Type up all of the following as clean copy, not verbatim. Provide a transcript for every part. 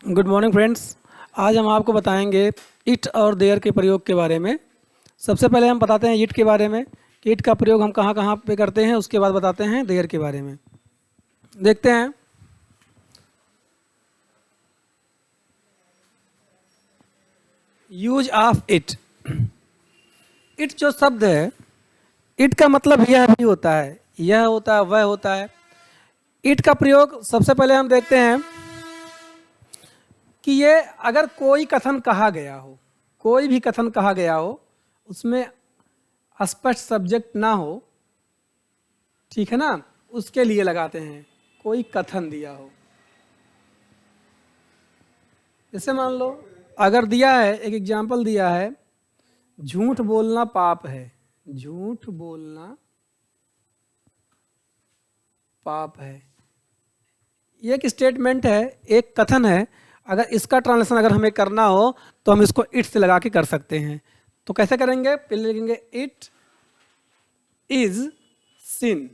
Good morning friends. आज हम आपको बताएंगे इट और देयर के प्रयोग के बारे में। सबसे पहले हम बताते हैं इट के बारे में कि इट का प्रयोग हम कहाँ कहाँ पे करते हैं। उसके बाद बताते हैं देयर के बारे में। देखते हैं। Use of it. इट जो शब्द है, इट का मतलब यह भी होता है, यह होता है, वह होता है। इट का प्रयोग सबसे पहले हम देखते हैं कि ये अगर कोई कथन कहा गया हो, कोई भी कथन कहा गया हो, उसमें स्पष्ट सब्जेक्ट ना हो, ठीक है ना, उसके लिए लगाते हैं। कोई कथन दिया हो, जैसे मान लो अगर दिया है, एक एग्जाम्पल दिया है, झूठ बोलना पाप है। झूठ बोलना पाप है, ये एक स्टेटमेंट है, एक कथन है। अगर इसका ट्रांसलेशन अगर हमें करना हो तो हम इसको इट से लगा के कर सकते हैं। तो कैसे करेंगे? पहले लिखेंगे it is sin.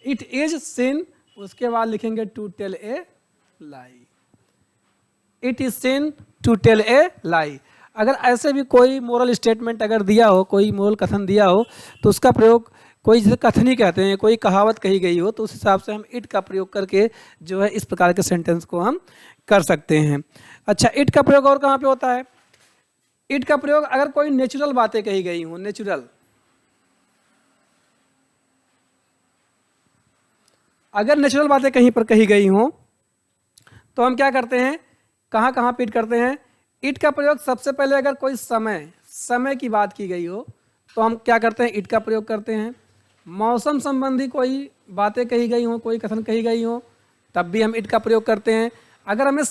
It is sin, उसके बाद लिखेंगे to tell a lie. It is sin to tell a lie. अगर ऐसे भी कोई मोरल स्टेटमेंट अगर दिया हो, कोई मोरल कथन दिया हो, तो उसका प्रयोग कोई जैसे कथनी कहते हैं, कोई कहावत कही गई हो, तो उस हिसाब से हम इट का प्रयोग करके जो है इस प्रकार के सेंटेंस को हम कर सकते हैं। अच्छा, इट का प्रयोग और कहाँ पे होता है? इट का प्रयोग अगर कोई नेचुरल बातें कही गई हों, नेचुरल, अगर नेचुरल बातें कहीं पर कही गई हों तो हम क्या करते हैं, कहाँ कहाँ पे इट करते हैं? इट का प्रयोग सबसे पहले अगर कोई समय की बात की गई हो तो हम क्या करते हैं? इट का प्रयोग करते हैं। मौसम संबंधी कोई बातें कही गई हों, कोई कथन कही गई हों, तब भी हम इट का प्रयोग करते हैं। अगर हमें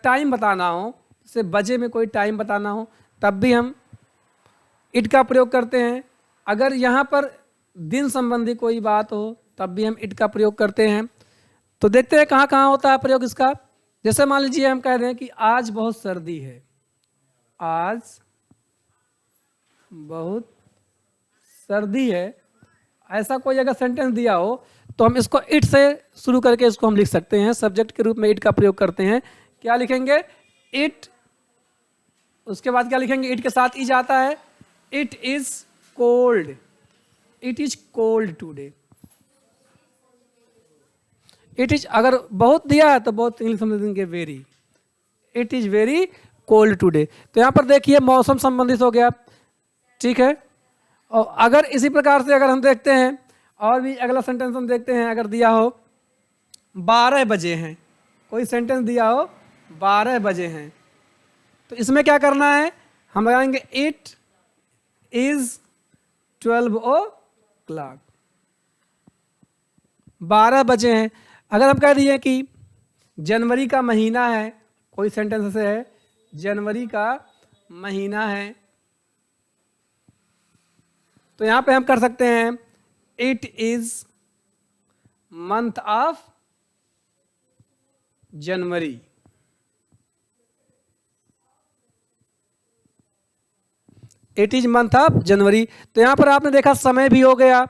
टाइम बताना हो, जैसे बजे में कोई टाइम बताना हो, तब भी हम इट का प्रयोग करते हैं। अगर यहाँ पर दिन संबंधी कोई बात हो, तब भी हम इट का प्रयोग करते हैं। तो देखते हैं कहाँ कहाँ होता है प्रयोग इसका। जैसे मान लीजिए हम कह रहे हैं कि आज बहुत सर्दी है। आज बहुत सर्दी है, ऐसा कोई अगर सेंटेंस दिया हो तो हम इसको इट से शुरू करके इसको हम लिख सकते हैं। सब्जेक्ट के रूप में इट का प्रयोग करते हैं। क्या लिखेंगे? इट। उसके बाद क्या लिखेंगे? इट के साथ इज आता है। It is cold. It is cold today. It is अगर बहुत दिया है तो बहुत इंग्लिश में देंगे very. It is very cold today. तो यहाँ पर देखिए मौसम संबंधित हो गया, ठीक है। और अगर इसी प्रकार से अगर हम देखते हैं, और भी अगला सेंटेंस हम देखते हैं, अगर दिया हो 12 बजे हैं, कोई सेंटेंस दिया हो 12 बजे हैं, तो इसमें क्या करना है? हम लगाएंगे इट इज 12 o'clock। 12 बजे हैं। अगर हम कह दिए कि जनवरी का महीना है, कोई सेंटेंस ऐसे है, जनवरी का महीना है, तो यहां पे हम कर सकते हैं it is month of January. It is month of January. तो यहां पर आपने देखा समय भी हो गया,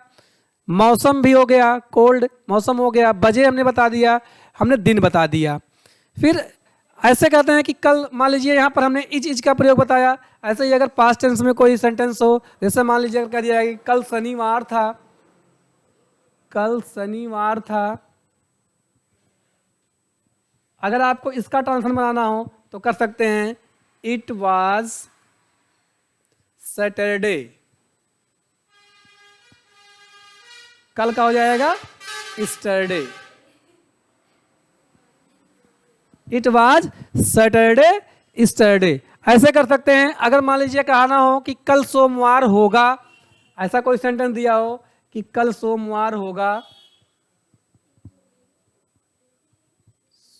मौसम भी हो गया, कोल्ड मौसम हो गया, बजे हमने बता दिया, हमने दिन बता दिया। फिर ऐसे कहते हैं कि कल, मान लीजिए यहाँ पर हमने इज का प्रयोग बताया। ऐसे ही अगर पास्ट टेंस में कोई सेंटेंस हो, जैसे मान लीजिए कह दिया कि कल शनिवार था, कल शनिवार था। अगर आपको इसका ट्रांसलेशन बनाना हो तो कर सकते हैं इट वाज सैटरडे। कल का हो जाएगा yesterday. It was Saturday yesterday. ऐसे कर सकते हैं। अगर मान लीजिए कहना हो कि कल सोमवार होगा, ऐसा कोई सेंटेंस दिया हो कि कल सोमवार होगा,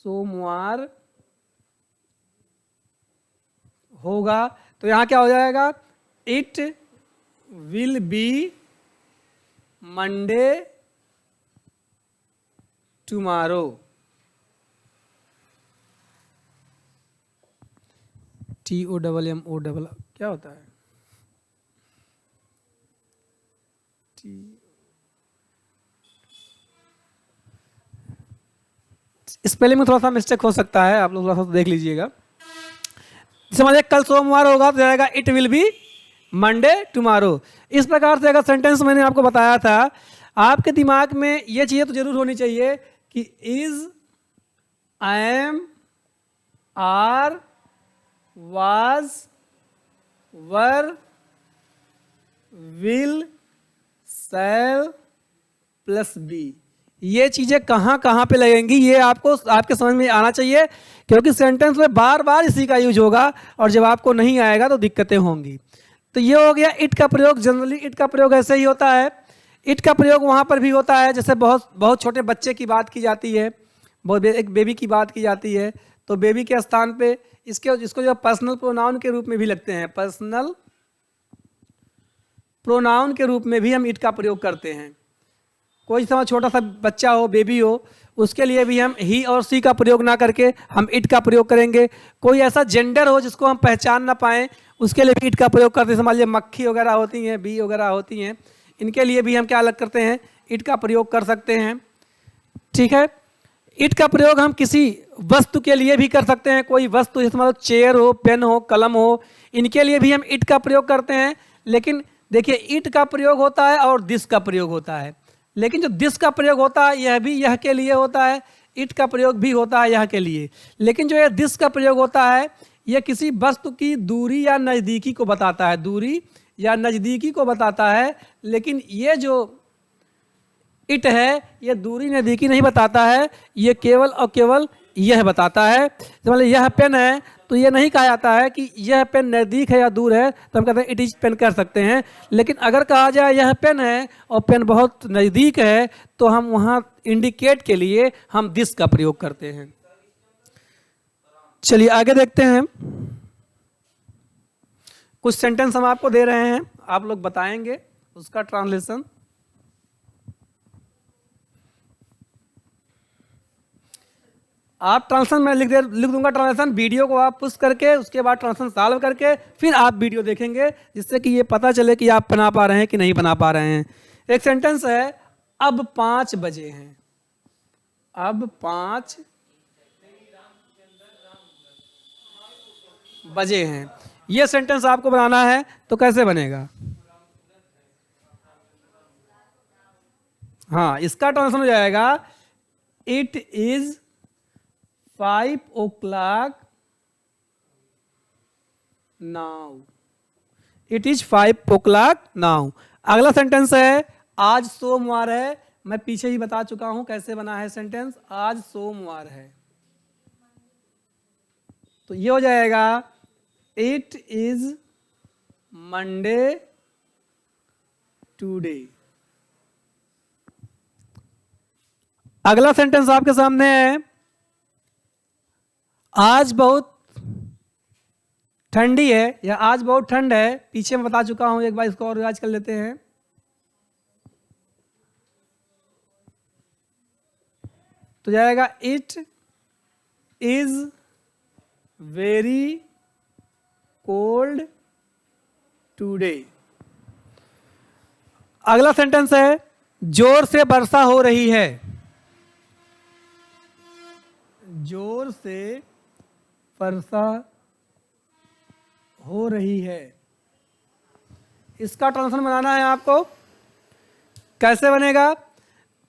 सोमवार होगा, तो यहां क्या हो जाएगा? It will be Monday tomorrow. TOMMO क्या होता है? स्पेलिंग में थोड़ा सा मिस्टेक हो सकता है, आप लोग थोड़ा सा देख लीजिएगा। समझिए कल सोमवार होगा तो जाएगा it will be Monday tomorrow. इस प्रकार से अगर सेंटेंस मैंने आपको बताया था, आपके दिमाग में ये चीज़ें तो जरूर होनी चाहिए कि is, I am, are, was, were, will, shall plus be, ये चीजें कहाँ कहाँ पे लगेंगी ये आपको आपके समझ में आना चाहिए, क्योंकि सेंटेंस में बार बार इसी का यूज होगा और जब आपको नहीं आएगा तो दिक्कतें होंगी। तो ये हो गया इट का प्रयोग। जनरली इट का प्रयोग ऐसे ही होता है। इट का प्रयोग वहाँ पर भी होता है जैसे बहुत बहुत छोटे बच्चे की बात की जाती है, एक बेबी की बात की जाती है, तो बेबी के स्थान पे इसको जो पर्सनल प्रोनाउन के रूप में भी लगते हैं, पर्सनल प्रोनाउन के रूप में भी हम इट का प्रयोग करते हैं। कोई समय छोटा सा बच्चा हो, बेबी हो, उसके लिए भी हम ही और सी का प्रयोग ना करके हम इट का प्रयोग करेंगे। कोई ऐसा जेंडर हो जिसको हम पहचान ना पाएँ, उसके लिए भी इट का प्रयोग करते हैं। समझ लीजिए मक्खी वगैरह होती हैं, बी वगैरह होती हैं, इनके लिए भी हम क्या अलग करते हैं, इट का प्रयोग कर सकते हैं। ठीक है। इट का प्रयोग हम किसी वस्तु के लिए भी कर सकते हैं। कोई वस्तु जैसे मान लो चेयर हो, पेन हो, कलम हो, इनके लिए भी हम इट का प्रयोग करते हैं। लेकिन देखिए इट का प्रयोग होता है और दिस का प्रयोग होता है, लेकिन जो दिस का प्रयोग होता है यह भी यह के लिए होता है, इट का प्रयोग भी होता है यह के लिए। लेकिन जो यह दिस का प्रयोग होता है यह किसी वस्तु की दूरी या नज़दीकी को बताता है, दूरी या नज़दीकी को बताता है। लेकिन ये जो इट है ये दूरी नज़दीकी नहीं बताता है, ये केवल और केवल यह बताता है। तो मतलब यह पेन है तो ये नहीं कहा जाता है कि यह पेन नज़दीक है या दूर है, तो हम कहते हैं इट इज पेन कर सकते हैं। लेकिन अगर कहा जाए यह पेन है और पेन बहुत नज़दीक है तो हम वहाँ इंडिकेट के लिए हम दिस का प्रयोग करते हैं। चलिए आगे देखते हैं। कुछ सेंटेंस हम आपको दे रहे हैं, आप लोग बताएंगे उसका ट्रांसलेशन। आप ट्रांसलेशन मैं लिख दूंगा ट्रांसलेशन, वीडियो को आप पुश करके उसके बाद ट्रांसलेशन सॉल्व करके फिर आप वीडियो देखेंगे, जिससे कि ये पता चले कि आप बना पा रहे हैं कि नहीं बना पा रहे हैं। एक सेंटेंस है अब 5 बजे हैं, अब 5 बजे हैं। ये सेंटेंस आपको बनाना है तो कैसे बनेगा? हाँ, इसका ट्रांसलेशन हो जाएगा it is 5 o'clock now, it is 5 o'clock now। अगला सेंटेंस है आज सोमवार है। मैं पीछे ही बता चुका हूं कैसे बना है सेंटेंस, आज सोमवार है। तो ये हो जाएगा इट इज मंडे टुडे। अगला सेंटेंस आपके सामने है आज बहुत ठंडी है या आज बहुत ठंड है। पीछे मैं बता चुका हूं, एक बार इसको और रिवाइज कर लेते हैं। तो जाएगा it is very cold today. अगला सेंटेंस है जोर से वर्षा हो रही है, जोर से वर्षा हो रही है। इसका ट्रांसलेशन बनाना है आपको, कैसे बनेगा?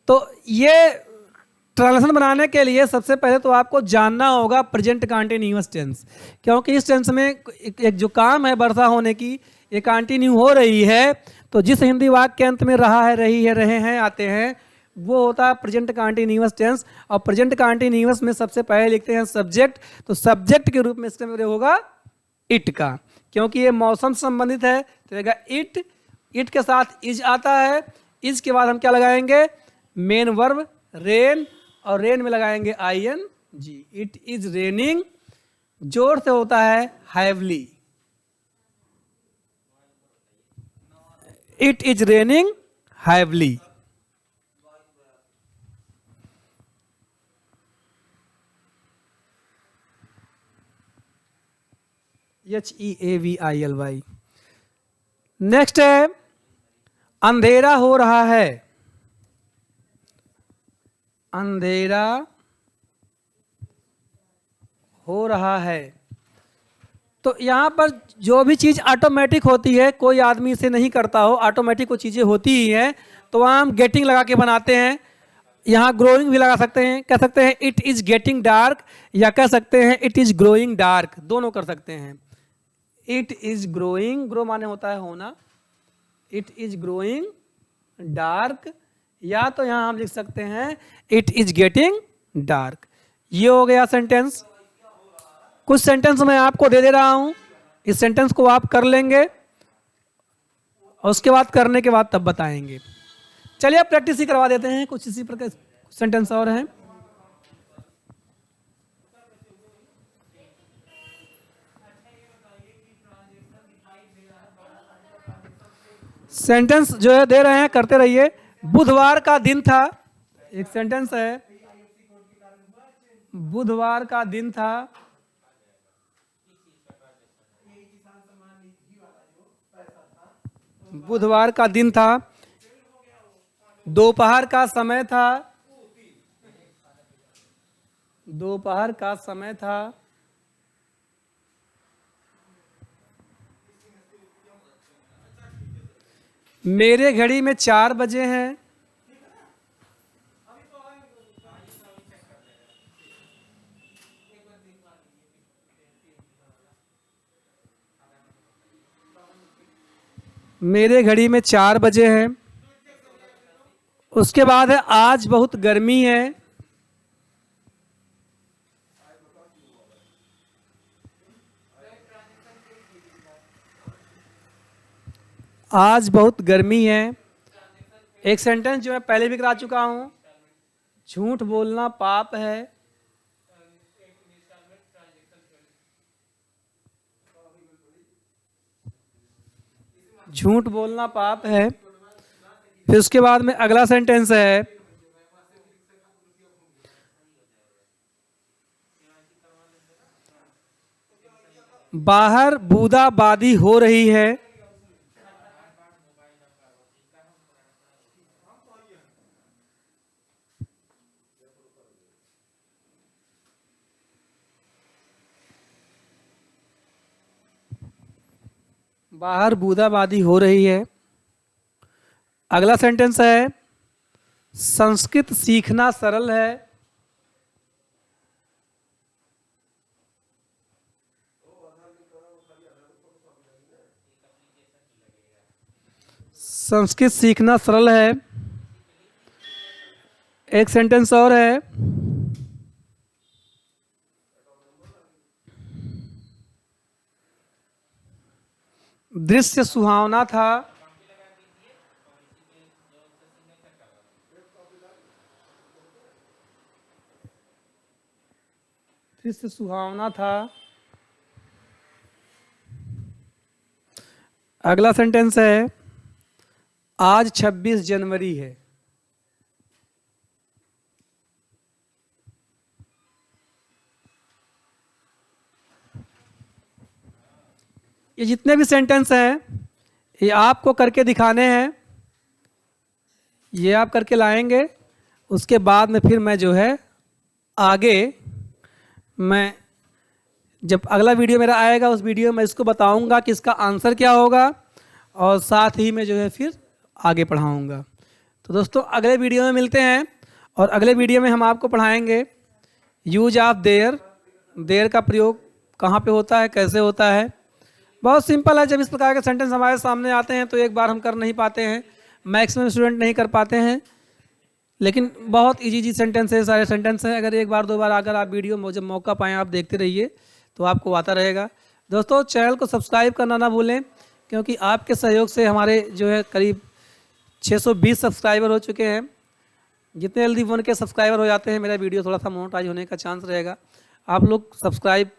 तो ये ट्रांसलेशन बनाने के लिए सबसे पहले तो आपको जानना होगा प्रेजेंट कंटीन्यूअस टेंस, क्योंकि इस टेंस में एक जो काम है वर्षा होने की, ये कंटिन्यू हो रही है। तो जिस हिंदी वाक्य के अंत में रहा है, रही है, रहे हैं आते हैं, वो होता है प्रेजेंट कंटीन्यूअस टेंस। और प्रेजेंट कंटीन्यूअस में सबसे पहले लिखते हैं सब्जेक्ट, तो सब्जेक्ट के रूप में इसका प्रयोग होगा इट का, क्योंकि ये मौसम से संबंधित है। तो रहेगा इट, इट के साथ इज आता है, इज के बाद हम क्या लगाएंगे? मेन वर्ब रेन, और रेन में लगाएंगे ING। इट इज रेनिंग, जोर से होता है heavily, it is raining heavily. HEAVILY। Next है अंधेरा हो रहा है, अंधेरा हो रहा है। तो यहाँ पर जो भी चीज़ ऑटोमेटिक होती है, कोई आदमी इसे नहीं करता हो, ऑटोमेटिक वो चीज़ें होती ही हैं, तो वहाँ हम गेटिंग लगा के बनाते हैं। यहाँ ग्रोइंग भी लगा सकते हैं, कह सकते हैं इट इज़ गेटिंग डार्क, या कह सकते हैं इट इज़ ग्रोइंग डार्क, दोनों कर सकते हैं। इट इज़ ग्रोइंग, ग्रो माने होता है होना, इट इज़ ग्रोइंग डार्क, या तो यहाँ हम लिख सकते हैं इट इज़ गेटिंग डार्क। ये हो गया सेंटेंस। कुछ सेंटेंस मैं आपको दे रहा हूँ, इस सेंटेंस को आप कर लेंगे और उसके बाद करने के बाद तब बताएंगे। चलिए अब प्रैक्टिस ही करवा देते हैं, कुछ इसी प्रकार सेंटेंस और हैं। सेंटेंस जो है दे रहे हैं, करते रहिए। बुधवार का दिन था, एक सेंटेंस है, बुधवार का दिन था, बुधवार का दिन था, दोपहर का समय था, दोपहर का समय था, मेरे घड़ी में 4 बजे हैं, मेरे घड़ी में 4 बजे हैं। उसके बाद है आज बहुत गर्मी है, आज बहुत गर्मी है। एक सेंटेंस जो मैं पहले भी करा चुका हूं, झूठ बोलना पाप है, झूठ बोलना पाप है। फिर उसके बाद में अगला सेंटेंस है, बाहर बूंदाबांदी हो रही है, बाहर बूंदाबांदी हो रही है। अगला सेंटेंस है, संस्कृत सीखना सरल है, संस्कृत सीखना सरल है। एक सेंटेंस और है, दृश्य सुहावना था, दृश्य सुहावना था। अगला सेंटेंस है, आज 26 जनवरी है, ये जितने भी सेंटेंस हैं ये आपको करके दिखाने हैं, ये आप करके लाएंगे। उसके बाद में फिर मैं जो है आगे मैं जब अगला वीडियो मेरा आएगा उस वीडियो में इसको बताऊंगा कि इसका आंसर क्या होगा, और साथ ही में जो है फिर आगे पढ़ाऊंगा। तो दोस्तों अगले वीडियो में मिलते हैं, और अगले वीडियो में हम आपको पढ़ाएंगे यूज ऑफ देयर, देयर का प्रयोग कहाँ पे होता है, कैसे होता है। बहुत सिंपल है, जब इस प्रकार के सेंटेंस हमारे सामने आते हैं तो एक बार हम कर नहीं पाते हैं, मैक्सिमम स्टूडेंट नहीं कर पाते हैं, लेकिन बहुत इजी सेंटेंस है, सारे सेंटेंस हैं। अगर एक बार दो बार अगर आप वीडियो जब मौका पाएँ आप देखते रहिए तो आपको आता रहेगा। दोस्तों चैनल को सब्सक्राइब करना ना भूलें, क्योंकि आपके सहयोग से हमारे जो है करीब 620 सब्सक्राइबर हो चुके हैं। जितने जल्दी 1K सब्सक्राइबर हो जाते हैं मेरा वीडियो थोड़ा सा मोनेटाइज होने का चांस रहेगा। आप लोग सब्सक्राइब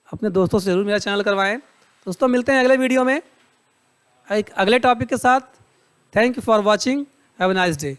अपने दोस्तों से ज़रूर मेरा चैनल करवाएं। दोस्तों मिलते हैं अगले वीडियो में एक अगले टॉपिक के साथ। Thank you for watching, have a nice day.